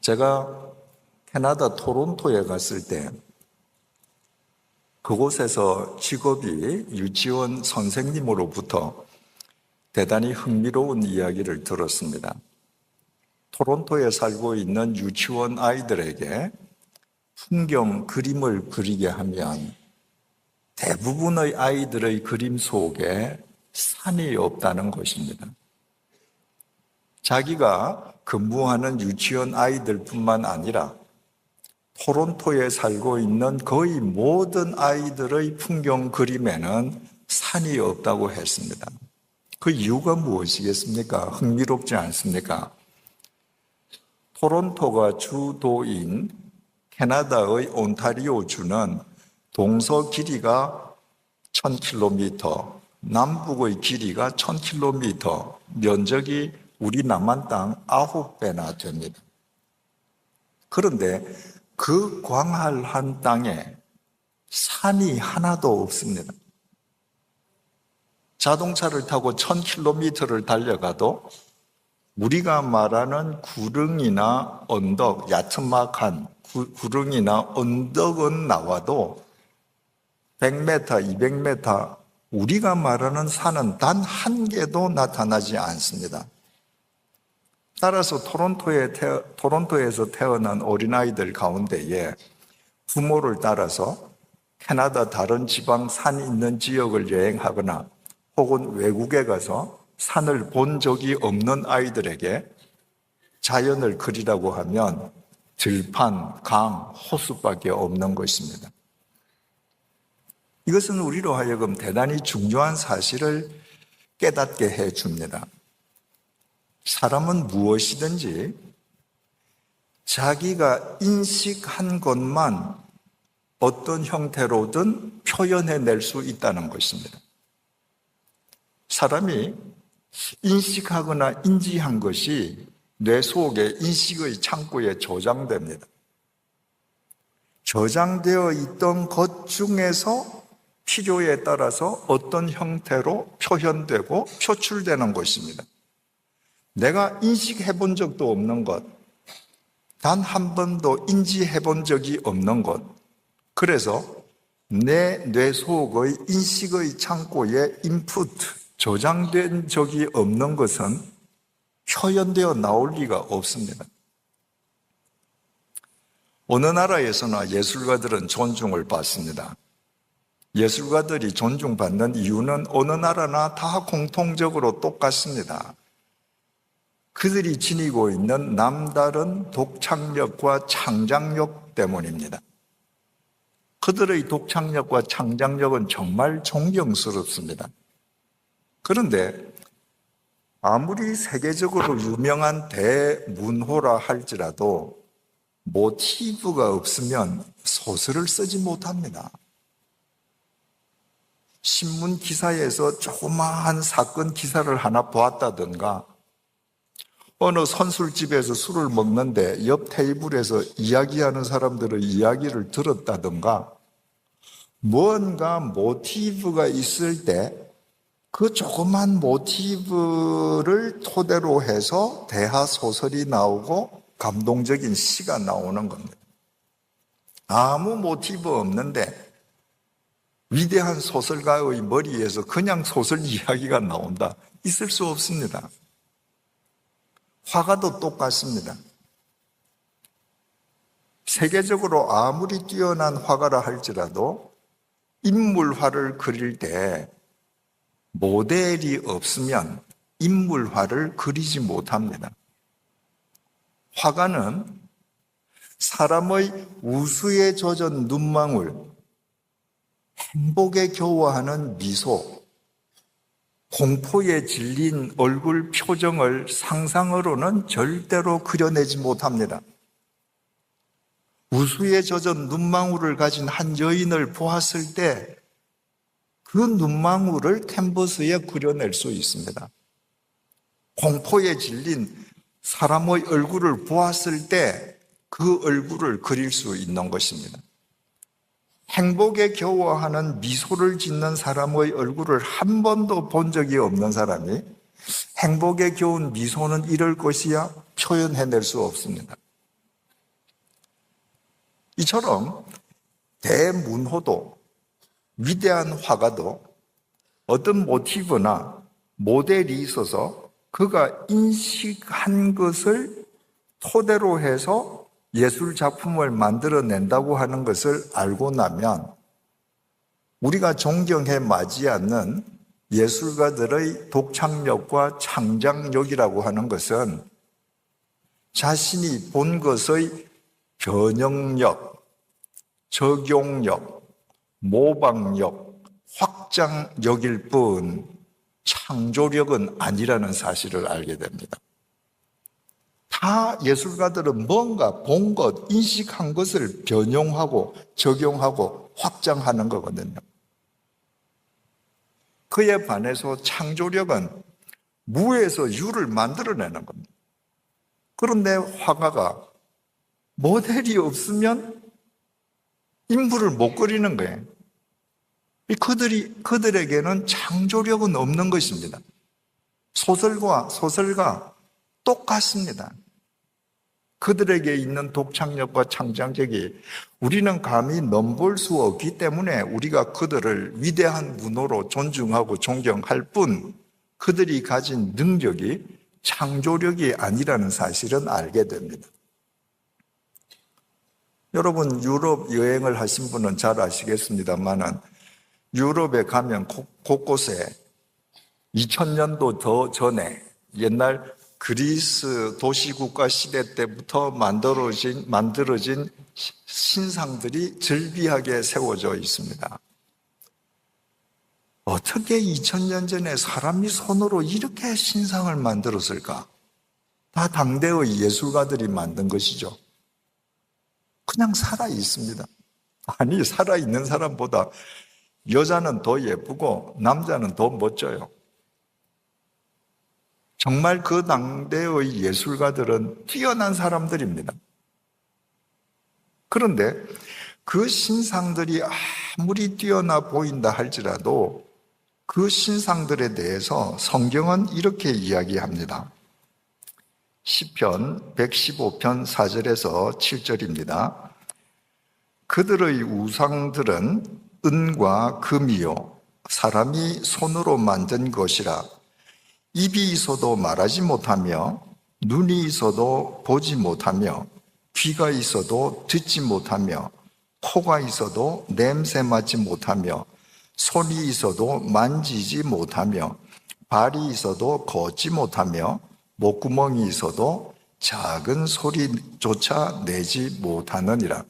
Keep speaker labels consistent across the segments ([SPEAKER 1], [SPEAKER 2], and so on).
[SPEAKER 1] 제가 캐나다 토론토에 갔을 때 그곳에서 직업이 유치원 선생님으로부터 대단히 흥미로운 이야기를 들었습니다. 토론토에 살고 있는 유치원 아이들에게 풍경 그림을 그리게 하면 대부분의 아이들의 그림 속에 산이 없다는 것입니다. 자기가 근무하는 유치원 아이들뿐만 아니라 토론토에 살고 있는 거의 모든 아이들의 풍경 그림에는 산이 없다고 했습니다. 그 이유가 무엇이겠습니까? 흥미롭지 않습니까? 토론토가 주도인 캐나다의 온타리오 주는 동서 길이가 1000km, 남북의 길이가 1000km, 면적이 우리 남한 땅 9배나 됩니다. 그런데 그 광활한 땅에 산이 하나도 없습니다. 자동차를 타고 1000km를 달려가도 우리가 말하는 구릉이나 언덕, 야트막한 구릉이나 언덕은 나와도 100m, 200m 우리가 말하는 산은 단 한 개도 나타나지 않습니다. 따라서 토론토에서 태어난 어린아이들 가운데에 부모를 따라서 캐나다 다른 지방 산 있는 지역을 여행하거나 혹은 외국에 가서 산을 본 적이 없는 아이들에게 자연을 그리라고 하면 들판, 강, 호수밖에 없는 것입니다. 이것은 우리로 하여금 대단히 중요한 사실을 깨닫게 해줍니다. 사람은 무엇이든지 자기가 인식한 것만 어떤 형태로든 표현해낼 수 있다는 것입니다. 사람이 인식하거나 인지한 것이 뇌 속에 인식의 창고에 저장됩니다. 저장되어 있던 것 중에서 필요에 따라서 어떤 형태로 표현되고 표출되는 것입니다. 내가 인식해 본 적도 없는 것, 단 한 번도 인지해 본 적이 없는 것, 그래서 내 뇌 속의 인식의 창고에 인풋, 저장된 적이 없는 것은 표현되어 나올 리가 없습니다. 어느 나라에서나 예술가들은 존중을 받습니다. 예술가들이 존중받는 이유는 어느 나라나 다 공통적으로 똑같습니다. 그들이 지니고 있는 남다른 독창력과 창작력 때문입니다. 그들의 독창력과 창작력은 정말 존경스럽습니다. 그런데 아무리 세계적으로 유명한 대문호라 할지라도 모티브가 없으면 소설을 쓰지 못합니다. 신문 기사에서 조그마한 사건 기사를 하나 보았다든가 어느 선술집에서 술을 먹는데 옆 테이블에서 이야기하는 사람들의 이야기를 들었다든가 뭔가 모티브가 있을 때 그 조그만 모티브를 토대로 해서 대하소설이 나오고 감동적인 시가 나오는 겁니다. 아무 모티브 없는데 위대한 소설가의 머리에서 그냥 소설 이야기가 나온다. 있을 수 없습니다. 화가도 똑같습니다. 세계적으로 아무리 뛰어난 화가라 할지라도 인물화를 그릴 때 모델이 없으면 인물화를 그리지 못합니다. 화가는 사람의 우수에 젖은 눈망울, 행복에 겨워하는 미소, 공포에 질린 얼굴 표정을 상상으로는 절대로 그려내지 못합니다. 우수에 젖은 눈망울을 가진 한 여인을 보았을 때 그 눈망울을 캔버스에 그려낼 수 있습니다. 공포에 질린 사람의 얼굴을 보았을 때 그 얼굴을 그릴 수 있는 것입니다. 행복에 겨워하는 미소를 짓는 사람의 얼굴을 한 번도 본 적이 없는 사람이 행복에 겨운 미소는 이럴 것이야 표현해낼 수 없습니다. 이처럼 대문호도, 위대한 화가도 어떤 모티브나 모델이 있어서 그가 인식한 것을 토대로 해서 예술 작품을 만들어낸다고 하는 것을 알고 나면 우리가 존경해 마지 않는 예술가들의 독창력과 창작력이라고 하는 것은 자신이 본 것의 변형력, 적용력, 모방력, 확장력일 뿐 창조력은 아니라는 사실을 알게 됩니다. 다 예술가들은 뭔가 본 것, 인식한 것을 변형하고 적용하고 확장하는 거거든요. 그에 반해서 창조력은 무에서 유를 만들어내는 겁니다. 그런데 화가가 모델이 없으면 인물을 못 그리는 거예요. 그들에게는 창조력은 없는 것입니다. 소설가 똑같습니다. 그들에게 있는 독창력과 창작력이 우리는 감히 넘볼 수 없기 때문에 우리가 그들을 위대한 문호로 존중하고 존경할 뿐 그들이 가진 능력이 창조력이 아니라는 사실은 알게 됩니다. 여러분 유럽 여행을 하신 분은 잘 아시겠습니다만은 유럽에 가면 곳곳에 2000년도 더 전에 옛날 그리스 도시국가 시대 때부터 만들어진 신상들이 절비하게 세워져 있습니다. 어떻게 2000년 전에 사람이 손으로 이렇게 신상을 만들었을까? 다 당대의 예술가들이 만든 것이죠. 그냥 살아 있습니다. 아니, 살아있는 사람보다 여자는 더 예쁘고 남자는 더 멋져요. 정말 그 당대의 예술가들은 뛰어난 사람들입니다. 그런데 그 신상들이 아무리 뛰어나 보인다 할지라도 그 신상들에 대해서 성경은 이렇게 이야기합니다. 시편 115편 4절에서 7절입니다. 그들의 우상들은 은과 금이요 사람이 손으로 만든 것이라 입이 있어도 말하지 못하며 눈이 있어도 보지 못하며 귀가 있어도 듣지 못하며 코가 있어도 냄새 맡지 못하며 손이 있어도 만지지 못하며 발이 있어도 걷지 못하며 목구멍이 있어도 작은 소리조차 내지 못하느니라.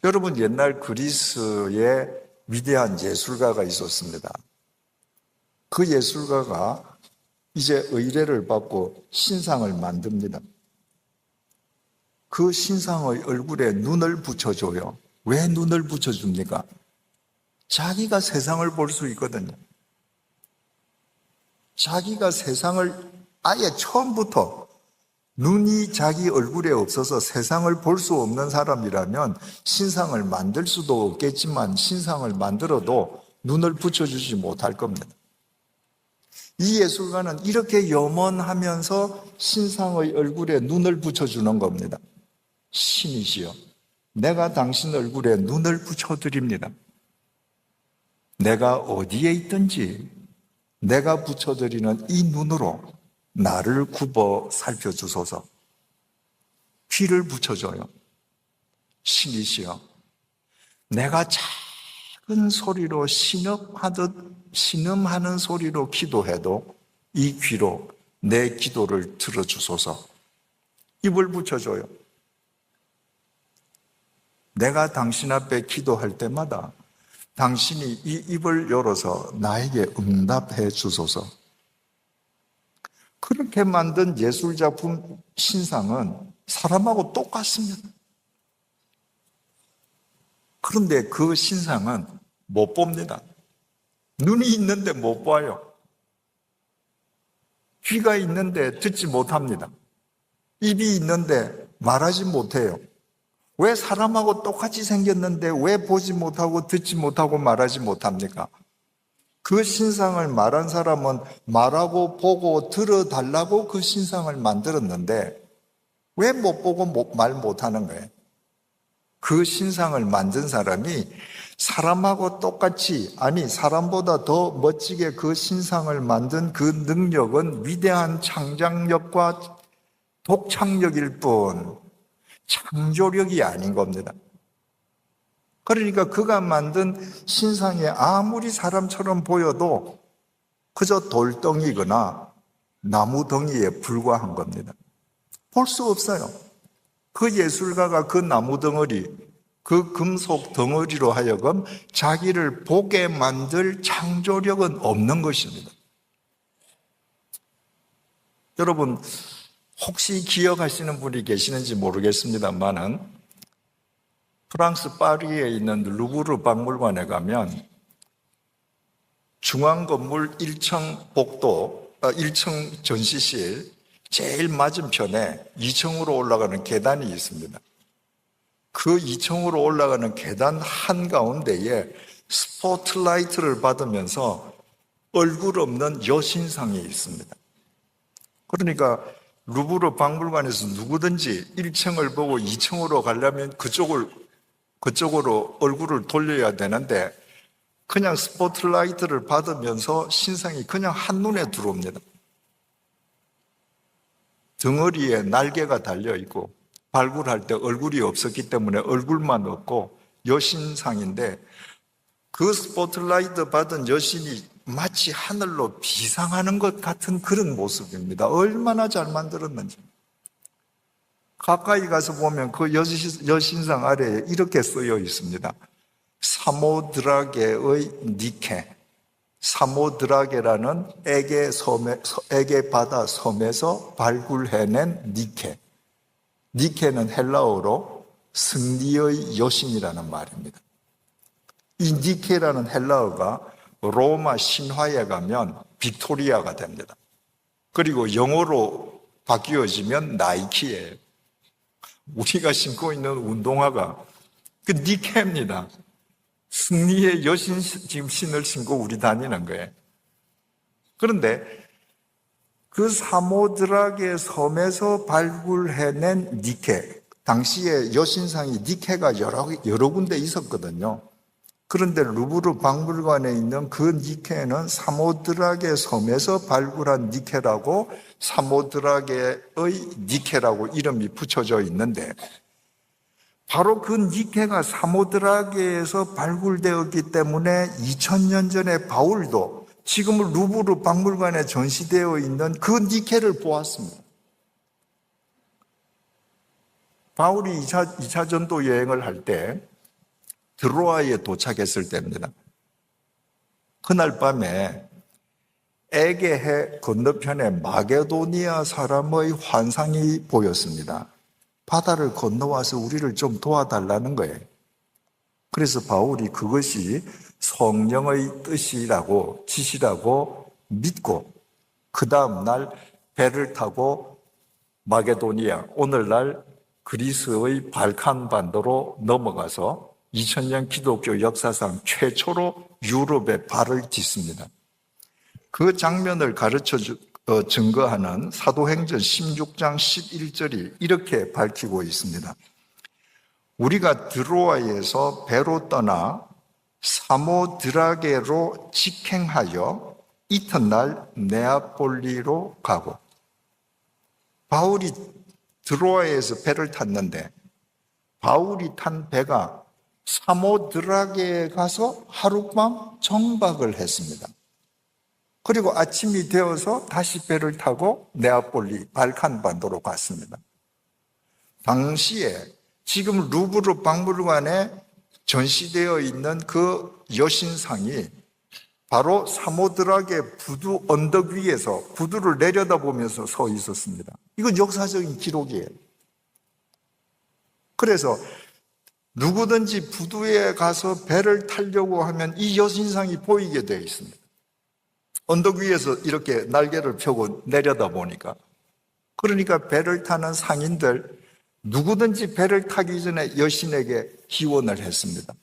[SPEAKER 1] 여러분 옛날 그리스에 위대한 예술가가 있었습니다. 그 예술가가 이제 의뢰를 받고 신상을 만듭니다. 그 신상의 얼굴에 눈을 붙여줘요. 왜 눈을 붙여줍니까? 자기가 세상을 볼 수 있거든요. 자기가 세상을 아예 처음부터 눈이 자기 얼굴에 없어서 세상을 볼 수 없는 사람이라면 신상을 만들 수도 없겠지만 신상을 만들어도 눈을 붙여주지 못할 겁니다. 이 예술가는 이렇게 염원하면서 신상의 얼굴에 눈을 붙여주는 겁니다. 신이시여, 내가 당신 얼굴에 눈을 붙여드립니다. 내가 어디에 있든지 내가 붙여드리는 이 눈으로 나를 굽어 살펴주소서. 귀를 붙여줘요. 신이시여, 내가 작은 소리로 신음하는 소리로 기도해도 이 귀로 내 기도를 들어주소서. 입을 붙여줘요. 내가 당신 앞에 기도할 때마다 당신이 이 입을 열어서 나에게 응답해 주소서. 그렇게 만든 예술작품 신상은 사람하고 똑같습니다. 그런데 그 신상은 못 봅니다. 눈이 있는데 못 봐요. 귀가 있는데 듣지 못합니다. 입이 있는데 말하지 못해요. 왜 사람하고 똑같이 생겼는데 왜 보지 못하고 듣지 못하고 말하지 못합니까? 그 신상을 말한 사람은 말하고 보고 들어달라고 그 신상을 만들었는데 왜 못 보고 말 못하는 거예요? 그 신상을 만든 사람이 사람하고 똑같이, 아니 사람보다 더 멋지게 그 신상을 만든 그 능력은 위대한 창작력과 독창력일 뿐 창조력이 아닌 겁니다. 그러니까 그가 만든 신상이 아무리 사람처럼 보여도 그저 돌덩이거나 나무덩이에 불과한 겁니다. 볼 수 없어요. 그 예술가가 그 나무덩어리, 그 금속 덩어리로 하여금 자기를 보게 만들 창조력은 없는 것입니다. 여러분, 혹시 기억하시는 분이 계시는지 모르겠습니다만은 프랑스 파리에 있는 루브르 박물관에 가면 중앙 건물 1층 복도, 1층 전시실 제일 맞은편에 2층으로 올라가는 계단이 있습니다. 그 2층으로 올라가는 계단 한가운데에 스포트라이트를 받으면서 얼굴 없는 여신상이 있습니다. 그러니까 루브르 박물관에서 누구든지 1층을 보고 2층으로 가려면 그쪽으로 얼굴을 돌려야 되는데 그냥 스포트라이트를 받으면서 신상이 그냥 한눈에 들어옵니다. 덩어리에 날개가 달려있고 발굴할 때 얼굴이 없었기 때문에 얼굴만 없고 여신상인데 그 스포트라이트 받은 여신이 마치 하늘로 비상하는 것 같은 그런 모습입니다. 얼마나 잘 만들었는지. 가까이 가서 보면 그 여신상 아래에 이렇게 쓰여 있습니다. 사모드라게의 니케. 사모드라게라는 에게 바다 섬에서 발굴해낸 니케. 니케는 헬라어로 승리의 여신이라는 말입니다. 이 니케라는 헬라어가 로마 신화에 가면 빅토리아가 됩니다. 그리고 영어로 바뀌어지면 나이키예요. 우리가 신고 있는 운동화가 그 니케입니다. 승리의 여신 지금 신을 신고 우리 다니는 거예요. 그런데 그 사모드라게 섬에서 발굴해낸 니케, 당시에 여신상이 니케가 여러 군데 있었거든요. 그런데 루브르 박물관에 있는 그 니케는 사모드라게 섬에서 발굴한 니케라고 사모드라게의 니케라고 이름이 붙여져 있는데 바로 그 니케가 사모드라게에서 발굴되었기 때문에 2000년 전에 바울도 지금 루브르 박물관에 전시되어 있는 그 니케를 보았습니다. 바울이 2차 전도 여행을 할 때 드로아에 도착했을 때입니다. 그날 밤에 에게해 건너편에 마게도니아 사람의 환상이 보였습니다. 바다를 건너와서 우리를 좀 도와달라는 거예요. 그래서 바울이 그것이 성령의 뜻이라고 지시라고 믿고 그 다음 날 배를 타고 마게도니아, 오늘날 그리스의 발칸 반도로 넘어가서 2000년 기독교 역사상 최초로 유럽에 발을 딛습니다. 그 장면을 증거하는 사도행전 16장 11절이 이렇게 밝히고 있습니다. 우리가 드로아에서 배로 떠나 사모드라게로 직행하여 이튿날 네아폴리로 가고, 바울이 드로아에서 배를 탔는데 바울이 탄 배가 사모드라게에 가서 하룻밤 정박을 했습니다. 그리고 아침이 되어서 다시 배를 타고 네아폴리 발칸 반도로 갔습니다. 당시에 지금 루브르 박물관에 전시되어 있는 그 여신상이 바로 사모드라게 부두 언덕 위에서 부두를 내려다보면서 서 있었습니다. 이건 역사적인 기록이에요. 그래서 누구든지 부두에 가서 배를 타려고 하면 이 여신상이 보이게 되어 있습니다. 언덕 위에서 이렇게 날개를 펴고 내려다보니까. 그러니까 배를 타는 상인들 누구든지 배를 타기 전에 여신에게 기원을 했습니다.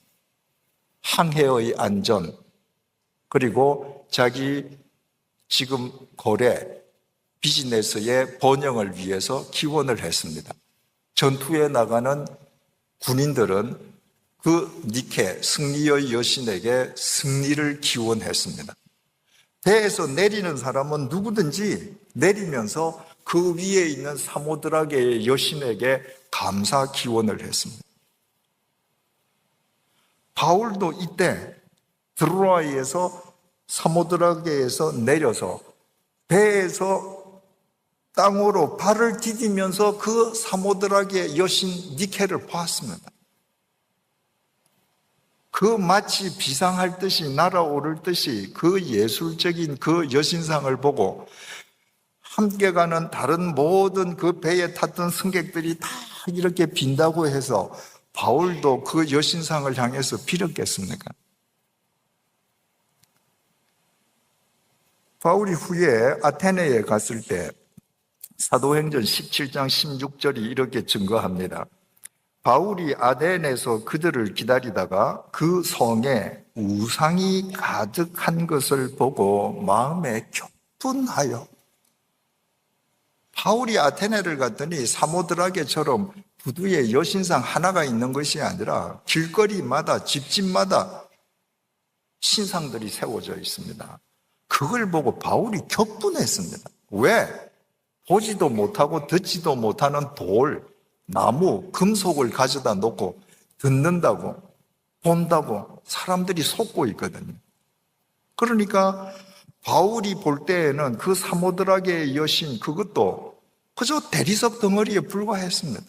[SPEAKER 1] 항해의 안전, 그리고 자기 지금 거래, 비즈니스의 번영을 위해서 기원을 했습니다. 전투에 나가는 군인들은 그 니케 승리의 여신에게 승리를 기원했습니다. 배에서 내리는 사람은 누구든지 내리면서 그 위에 있는 사모드라게의 여신에게 감사 기원을 했습니다. 바울도 이때 드로아에서 사모드라게에서 내려서 배에서 땅으로 발을 디디면서 그 사모드라게 여신 니케를 보았습니다. 그 마치 비상할 듯이 날아오를 듯이 그 예술적인 그 여신상을 보고 함께 가는 다른 모든 그 배에 탔던 승객들이 다 이렇게 빈다고 해서 바울도 그 여신상을 향해서 빌었겠습니까? 바울이 후에 아테네에 갔을 때 사도행전 17장 16절이 이렇게 증거합니다. 바울이 아덴에서 그들을 기다리다가 그 성에 우상이 가득한 것을 보고 마음에 격분하여, 바울이 아테네를 갔더니 사모드라게처럼 구두에 여신상 하나가 있는 것이 아니라 길거리마다 집집마다 신상들이 세워져 있습니다. 그걸 보고 바울이 격분했습니다. 왜? 보지도 못하고 듣지도 못하는 돌, 나무, 금속을 가져다 놓고 듣는다고, 본다고 사람들이 속고 있거든요. 그러니까 바울이 볼 때에는 그 사모드라게의 여신 그것도 그저 대리석 덩어리에 불과했습니다.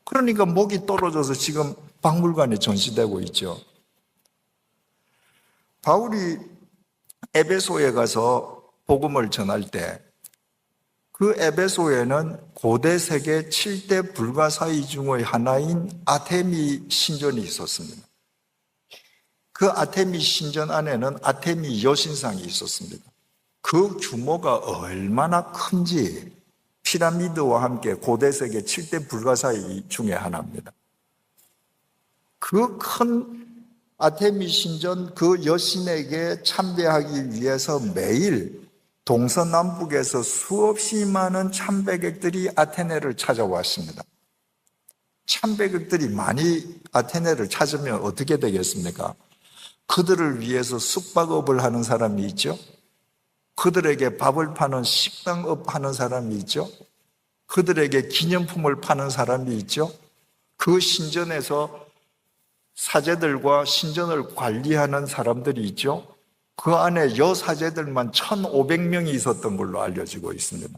[SPEAKER 1] 그러니까 목이 떨어져서 지금 박물관에 전시되고 있죠. 바울이 에베소에 가서 복음을 전할 때 그 에베소에는 고대 세계 7대 불가사의 중의 하나인 아테미 신전이 있었습니다. 그 아테미 신전 안에는 아테미 여신상이 있었습니다. 그 규모가 얼마나 큰지 피라미드와 함께 고대 세계 7대 불가사의 중에 하나입니다. 그 큰 아테미 신전 그 여신에게 참배하기 위해서 매일 동서남북에서 수없이 많은 참배객들이 아테네를 찾아왔습니다. 참배객들이 많이 아테네를 찾으면 어떻게 되겠습니까? 그들을 위해서 숙박업을 하는 사람이 있죠. 그들에게 밥을 파는 식당업 하는 사람이 있죠. 그들에게 기념품을 파는 사람이 있죠. 그 신전에서 사제들과 신전을 관리하는 사람들이 있죠. 그 안에 여사제들만 1,500명이 있었던 걸로 알려지고 있습니다.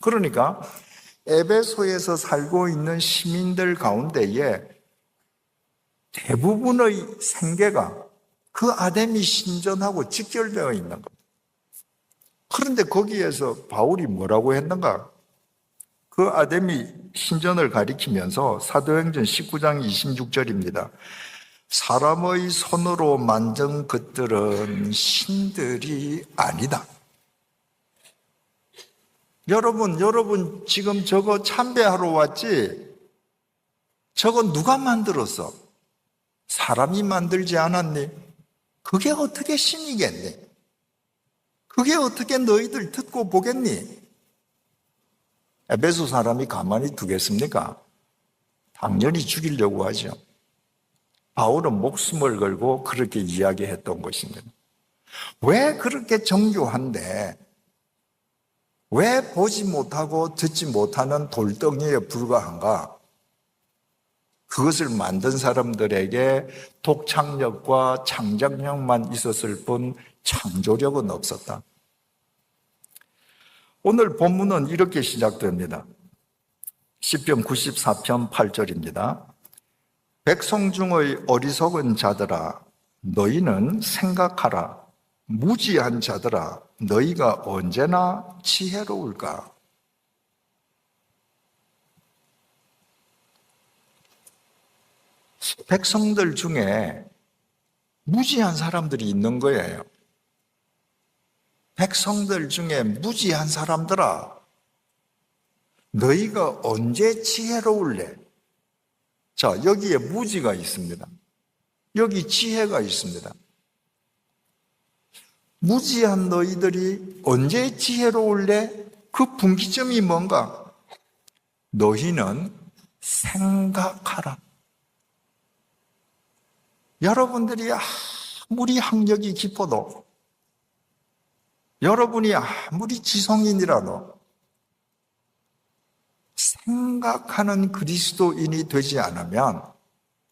[SPEAKER 1] 그러니까 에베소에서 살고 있는 시민들 가운데에 대부분의 생계가 그 아테미 신전하고 직결되어 있는 겁니다. 그런데 거기에서 바울이 뭐라고 했는가? 그 아테미 신전을 가리키면서 사도행전 19장 26절입니다. 사람의 손으로 만든 것들은 신들이 아니다. 여러분 지금 저거 참배하러 왔지? 저거 누가 만들었어? 사람이 만들지 않았니? 그게 어떻게 신이겠니? 그게 어떻게 너희들 듣고 보겠니? 에베소 사람이 가만히 두겠습니까? 당연히 죽이려고 하죠. 바울은 목숨을 걸고 그렇게 이야기했던 것입니다. 왜 그렇게 정교한데 왜 보지 못하고 듣지 못하는 돌덩이에 불과한가? 그것을 만든 사람들에게 독창력과 창작력만 있었을 뿐 창조력은 없었다. 오늘 본문은 이렇게 시작됩니다. 시편 94편 8절입니다. 백성 중의 어리석은 자들아 너희는 생각하라. 무지한 자들아 너희가 언제나 지혜로울까? 백성들 중에 무지한 사람들이 있는 거예요. 백성들 중에 무지한 사람들아 너희가 언제 지혜로울래? 자, 여기에 무지가 있습니다. 여기 지혜가 있습니다. 무지한 너희들이 언제 지혜로울래? 그 분기점이 뭔가? 너희는 생각하라. 여러분들이 아무리 학력이 깊어도, 여러분이 아무리 지성인이라도 생각하는 그리스도인이 되지 않으면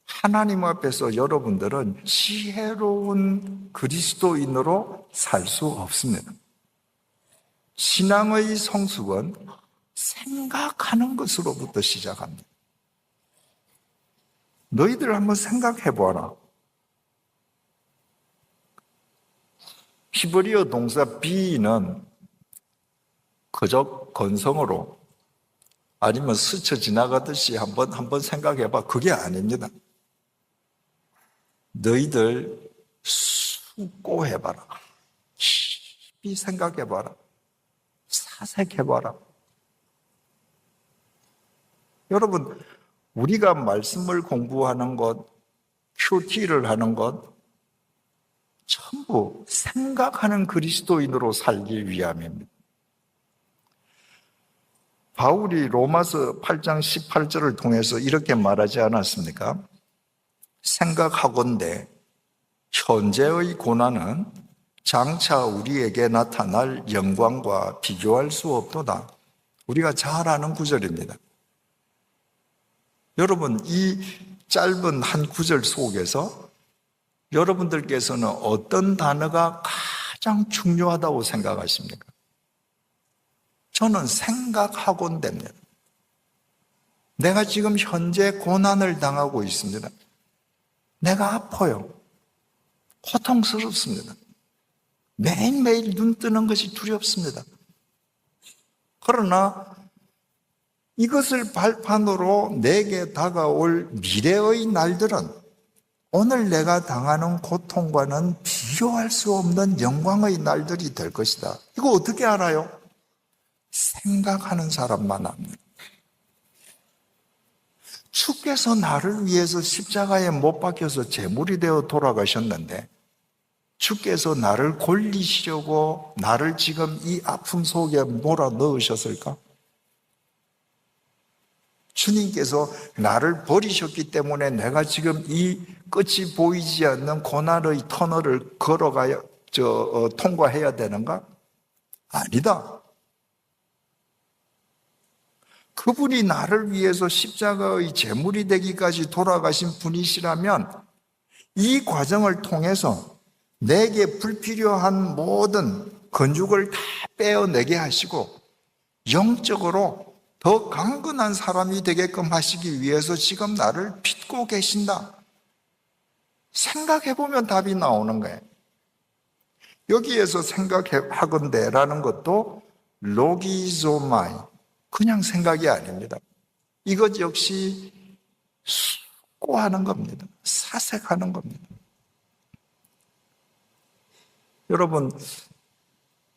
[SPEAKER 1] 하나님 앞에서 여러분들은 지혜로운 그리스도인으로 살 수 없습니다. 신앙의 성숙은 생각하는 것으로부터 시작합니다. 너희들 한번 생각해 보아라. 히브리어 동사 be는 그저 건성으로 아니면 스쳐 지나가듯이 한번 생각해 봐. 그게 아닙니다. 너희들 숙고해 봐라. 깊이 생각해 봐라. 사색해 봐라. 여러분, 우리가 말씀을 공부하는 것, 큐티를 하는 것, 전부 생각하는 그리스도인으로 살기 위함입니다. 바울이 로마서 8장 18절을 통해서 이렇게 말하지 않았습니까? 생각하건대 현재의 고난은 장차 우리에게 나타날 영광과 비교할 수 없도다. 우리가 잘 아는 구절입니다. 여러분, 이 짧은 한 구절 속에서 여러분들께서는 어떤 단어가 가장 중요하다고 생각하십니까? 저는 생각하곤 됩니다. 내가 지금 현재 고난을 당하고 있습니다. 내가 아파요. 고통스럽습니다. 매일매일 눈 뜨는 것이 두렵습니다. 그러나 이것을 발판으로 내게 다가올 미래의 날들은 오늘 내가 당하는 고통과는 비교할 수 없는 영광의 날들이 될 것이다. 이거 어떻게 알아요? 생각하는 사람만 압니다. 주께서 나를 위해서 십자가에 못 박혀서 제물이 되어 돌아가셨는데 주께서 나를 골리시려고 나를 지금 이 아픔 속에 몰아 넣으셨을까? 주님께서 나를 버리셨기 때문에 내가 지금 이 끝이 보이지 않는 고난의 터널을 통과해야 되는가? 아니다. 그분이 나를 위해서 십자가의 제물이 되기까지 돌아가신 분이시라면 이 과정을 통해서 내게 불필요한 모든 건축을 다 빼어내게 하시고 영적으로 더 강건한 사람이 되게끔 하시기 위해서 지금 나를 빚고 계신다. 생각해보면 답이 나오는 거예요. 여기에서 생각하건대라는 것도 로기조마이, 그냥 생각이 아닙니다. 이것 역시 숙고하는 겁니다. 사색하는 겁니다. 여러분,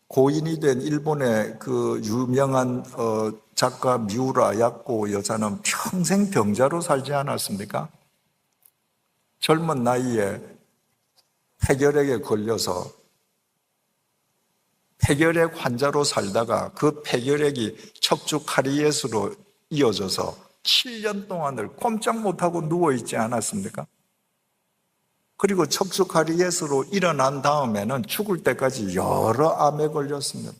[SPEAKER 1] 고인이 된 일본의 그 유명한 작가 미우라 야코 여사는 평생 병자로 살지 않았습니까? 젊은 나이에 폐결핵에 걸려서 폐결핵 환자로 살다가 그 폐결핵이 척추 카리에스로 이어져서 7년 동안을 꼼짝 못하고 누워있지 않았습니까? 그리고 척추 카리에스로 일어난 다음에는 죽을 때까지 여러 암에 걸렸습니다.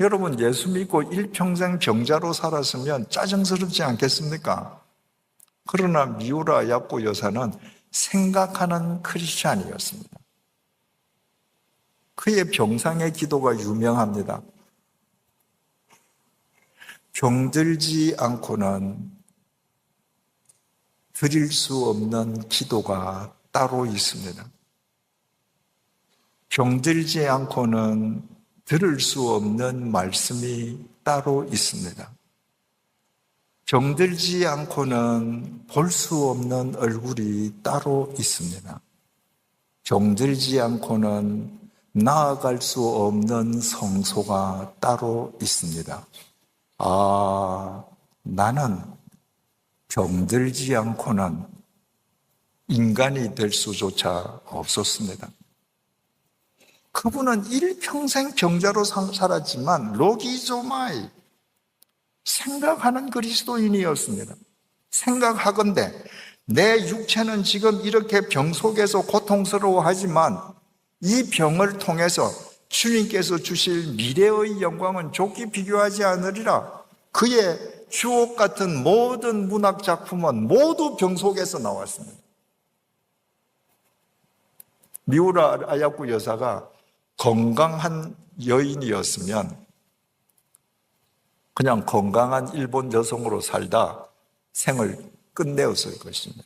[SPEAKER 1] 여러분, 예수 믿고 일평생 병자로 살았으면 짜증스럽지 않겠습니까? 그러나 미우라 야코 여사는 생각하는 크리스찬이었습니다. 그의 병상의 기도가 유명합니다. 병들지 않고는 드릴 수 없는 기도가 따로 있습니다. 병들지 않고는 들을 수 없는 말씀이 따로 있습니다. 병들지 않고는 볼 수 없는 얼굴이 따로 있습니다. 병들지 않고는 나아갈 수 없는 성소가 따로 있습니다. 나는 병들지 않고는 인간이 될 수조차 없었습니다. 그분은 일평생 병자로 살았지만 로기조마이, 생각하는 그리스도인이었습니다. 생각하건대 내 육체는 지금 이렇게 병 속에서 고통스러워하지만 이 병을 통해서 주님께서 주실 미래의 영광은 좋게 비교하지 않으리라. 그의 주옥 같은 모든 문학 작품은 모두 병 속에서 나왔습니다. 미우라 아야쿠 여사가 건강한 여인이었으면 그냥 건강한 일본 여성으로 살다 생을 끝내었을 것입니다.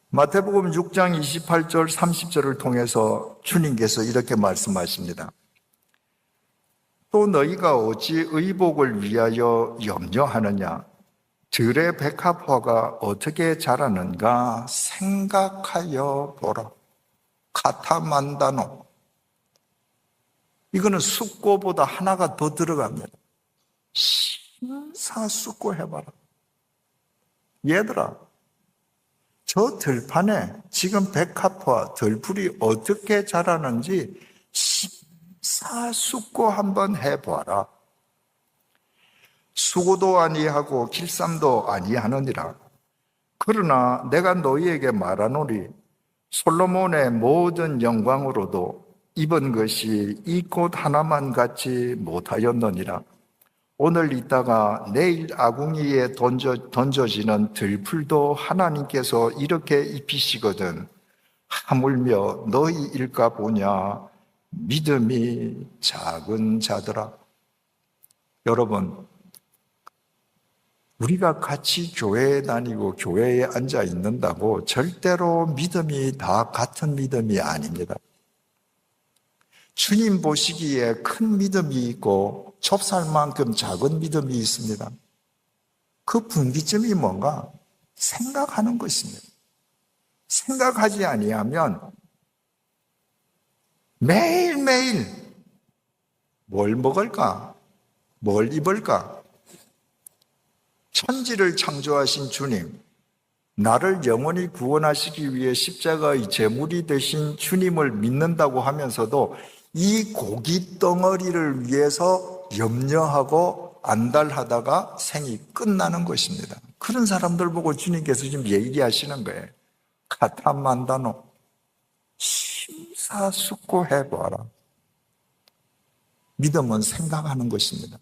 [SPEAKER 1] 마태복음 6장 28절 30절을 통해서 주님께서 이렇게 말씀하십니다. 또 너희가 어찌 의복을 위하여 염려하느냐? 들의 백합화가 어떻게 자라는가 생각하여 보라. 카타만다노. 이거는 숫고보다 하나가 더 들어갑니다. 심사숙고해봐라. 얘들아, 저 들판에 지금 백합화, 들풀이 어떻게 자라는지 심사숙고 한번 해봐라. 수고도 아니하고 길쌈도 아니하느니라. 그러나 내가 너희에게 말하노니 솔로몬의 모든 영광으로도 입은 것이 이 꽃 하나만 같지 못하였느니라. 오늘 있다가 내일 아궁이에 던져지는 들풀도 하나님께서 이렇게 입히시거든. 하물며 너희 일까 보냐. 믿음이 작은 자들아. 여러분, 우리가 같이 교회에 다니고 교회에 앉아 있는다고 절대로 믿음이 다 같은 믿음이 아닙니다. 주님 보시기에 큰 믿음이 있고 좁쌀만큼 작은 믿음이 있습니다. 그 분기점이 뭔가? 생각하는 것입니다. 생각하지 아니하면 매일매일 뭘 먹을까? 뭘 입을까? 천지를 창조하신 주님, 나를 영원히 구원하시기 위해 십자가의 제물이 되신 주님을 믿는다고 하면서도 이 고기 덩어리를 위해서 염려하고 안달하다가 생이 끝나는 것입니다. 그런 사람들 보고 주님께서 지금 얘기하시는 거예요. 카타만다노, 심사숙고해봐라. 믿음은 생각하는 것입니다.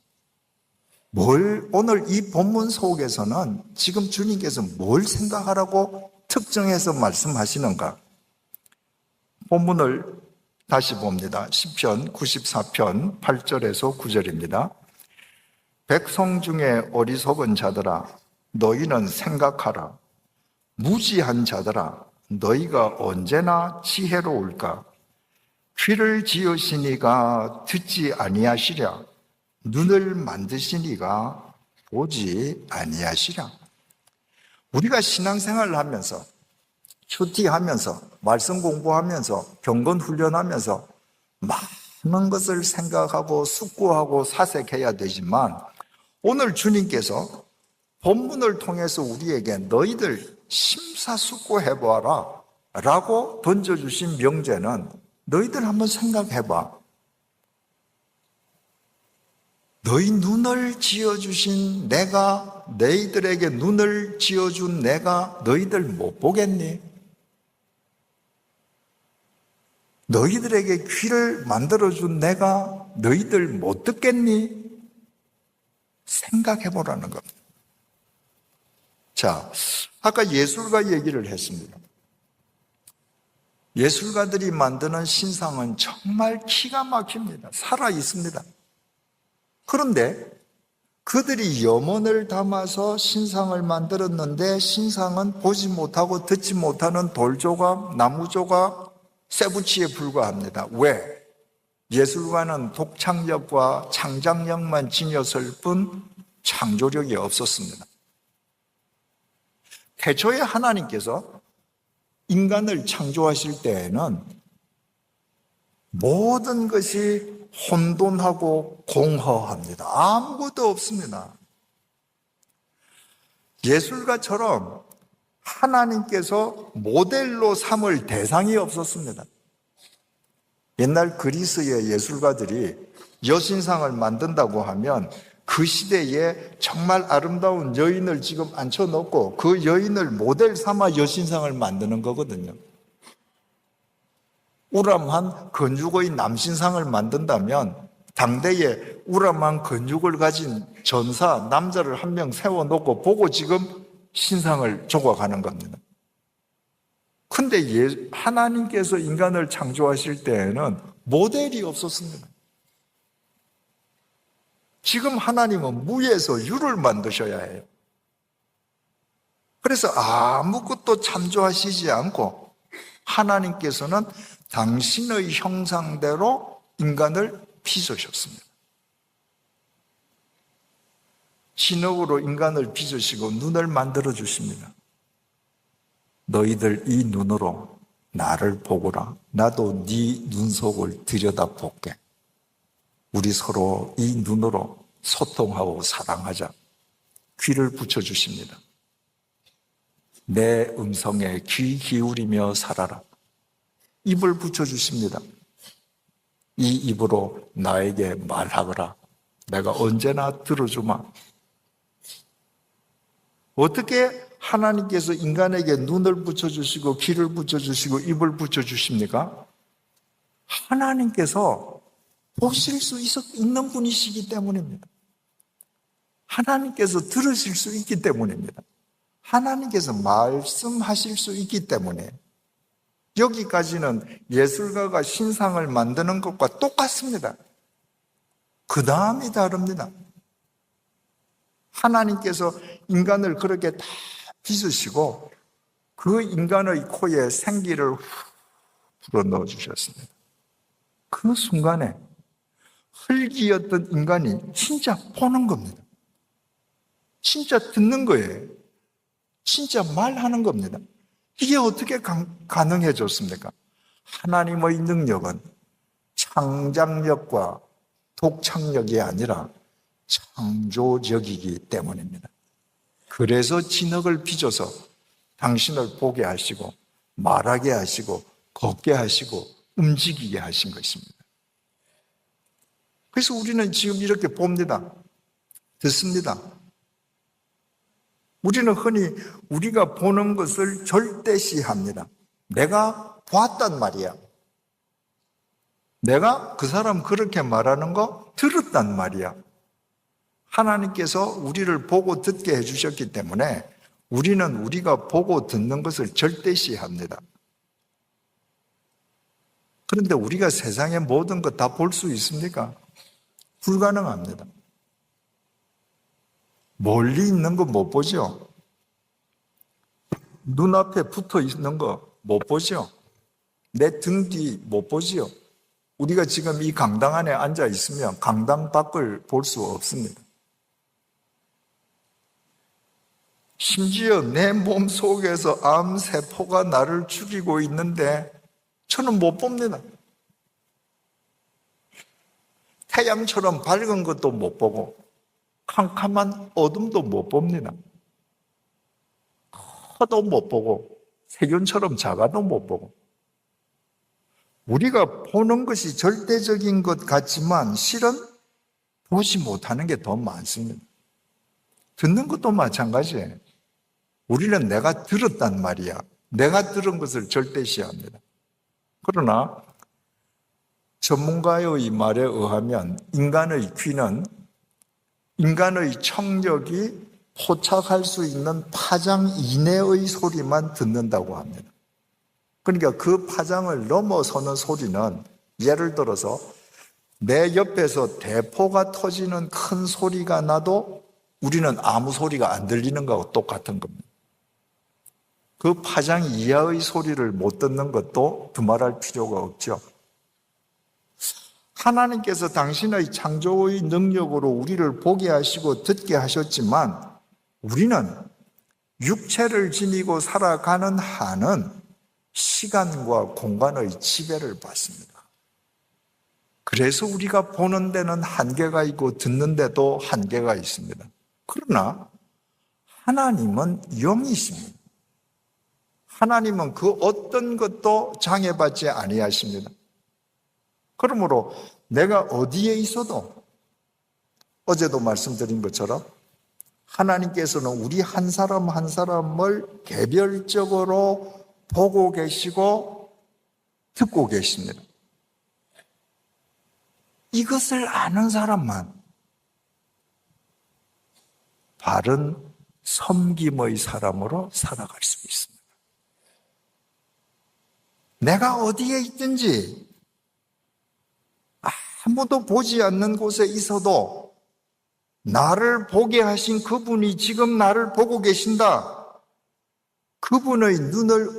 [SPEAKER 1] 오늘 이 본문 속에서는 지금 주님께서 뭘 생각하라고 특정해서 말씀하시는가? 본문을 다시 봅니다. 시편 94편 8절에서 9절입니다. 백성 중에 어리석은 자들아, 너희는 생각하라. 무지한 자들아, 너희가 언제나 지혜로울까? 귀를 지으시니가 듣지 아니하시랴. 눈을 만드시니가 보지 아니하시랴. 우리가 신앙생활을 하면서 큐티하면서 말씀 공부하면서 경건 훈련하면서 많은 것을 생각하고 숙고하고 사색해야 되지만 오늘 주님께서 본문을 통해서 우리에게 너희들 심사숙고해봐라 라고 던져주신 명제는 너희들 한번 생각해봐. 너희 눈을 지어주신 내가, 너희들에게 눈을 지어준 내가 너희들 못 보겠니? 너희들에게 귀를 만들어준 내가 너희들 못 듣겠니? 생각해보라는 겁니다. 자, 아까 예술가 얘기를 했습니다. 예술가들이 만드는 신상은 정말 기가 막힙니다. 살아 있습니다. 그런데 그들이 염원을 담아서 신상을 만들었는데 신상은 보지 못하고 듣지 못하는 돌조각, 나무조각, 쇠붙이에 불과합니다. 왜? 예술가는 독창력과 창작력만 지녔을 뿐 창조력이 없었습니다. 태초에 하나님께서 인간을 창조하실 때에는 모든 것이 혼돈하고 공허합니다. 아무것도 없습니다. 예술가처럼 하나님께서 모델로 삼을 대상이 없었습니다. 옛날 그리스의 예술가들이 여신상을 만든다고 하면 그 시대에 정말 아름다운 여인을 지금 앉혀놓고 그 여인을 모델 삼아 여신상을 만드는 거거든요. 우람한 근육의 남신상을 만든다면 당대에 우람한 근육을 가진 전사, 남자를 한 명 세워놓고 보고 지금 신상을 조각하는 겁니다. 근데 하나님께서 인간을 창조하실 때에는 모델이 없었습니다. 지금 하나님은 무에서 유를 만드셔야 해요. 그래서 아무것도 참조하시지 않고 하나님께서는 당신의 형상대로 인간을 빚으셨습니다. 진흙으로 인간을 빚으시고 눈을 만들어 주십니다. 너희들 이 눈으로 나를 보거라. 나도 네 눈속을 들여다볼게. 우리 서로 이 눈으로 소통하고 사랑하자. 귀를 붙여주십니다. 내 음성에 귀 기울이며 살아라. 입을 붙여주십니다. 이 입으로 나에게 말하거라. 내가 언제나 들어주마. 어떻게 하나님께서 인간에게 눈을 붙여주시고 귀를 붙여주시고 입을 붙여주십니까? 하나님께서 보실 수 있는 분이시기 때문입니다. 하나님께서 들으실 수 있기 때문입니다. 하나님께서 말씀하실 수 있기 때문에 여기까지는 예술가가 신상을 만드는 것과 똑같습니다. 그 다음이 다릅니다. 하나님께서 인간을 그렇게 다 빚으시고 그 인간의 코에 생기를 불어 넣어 주셨습니다. 그 순간에 흙이었던 인간이 진짜 보는 겁니다. 진짜 듣는 거예요. 진짜 말하는 겁니다. 이게 어떻게 가능해졌습니까? 하나님의 능력은 창작력과 독창력이 아니라 창조력이기 때문입니다. 그래서 진흙을 빚어서 당신을 보게 하시고 말하게 하시고 걷게 하시고 움직이게 하신 것입니다. 그래서 우리는 지금 이렇게 봅니다. 듣습니다. 우리는 흔히 우리가 보는 것을 절대시합니다. 내가 봤단 말이야. 내가 그 사람 그렇게 말하는 거 들었단 말이야. 하나님께서 우리를 보고 듣게 해주셨기 때문에 우리는 우리가 보고 듣는 것을 절대시합니다. 그런데 우리가 세상의 모든 것 다 볼 수 있습니까? 불가능합니다. 멀리 있는 거 못 보죠? 눈앞에 붙어 있는 거 못 보죠? 내 등 뒤 못 보죠? 우리가 지금 이 강당 안에 앉아 있으면 강당 밖을 볼 수 없습니다. 심지어 내 몸 속에서 암세포가 나를 죽이고 있는데 저는 못 봅니다. 태양처럼 밝은 것도 못 보고 캄캄한 어둠도 못 봅니다. 커도 못 보고 세균처럼 작아도 못 보고 우리가 보는 것이 절대적인 것 같지만 실은 보지 못하는 게 더 많습니다. 듣는 것도 마찬가지예요. 우리는 내가 들었단 말이야. 내가 들은 것을 절대시합니다. 그러나 전문가의 말에 의하면 인간의 귀는 인간의 청력이 포착할 수 있는 파장 이내의 소리만 듣는다고 합니다. 그러니까 그 파장을 넘어서는 소리는 예를 들어서 내 옆에서 대포가 터지는 큰 소리가 나도 우리는 아무 소리가 안 들리는 거하고 똑같은 겁니다. 그 파장 이하의 소리를 못 듣는 것도 두말할 필요가 없죠. 하나님께서 당신의 창조의 능력으로 우리를 보게 하시고 듣게 하셨지만 우리는 육체를 지니고 살아가는 한은 시간과 공간의 지배를 받습니다. 그래서 우리가 보는 데는 한계가 있고 듣는 데도 한계가 있습니다. 그러나 하나님은 영이십니다. 하나님은 그 어떤 것도 장애받지 아니하십니다. 그러므로 내가 어디에 있어도 어제도 말씀드린 것처럼 하나님께서는 우리 한 사람 한 사람을 개별적으로 보고 계시고 듣고 계십니다. 이것을 아는 사람만 바른 섬김의 사람으로 살아갈 수 있습니다. 내가 어디에 있든지 아무도 보지 않는 곳에 있어도 나를 보게 하신 그분이 지금 나를 보고 계신다. 그분의 눈을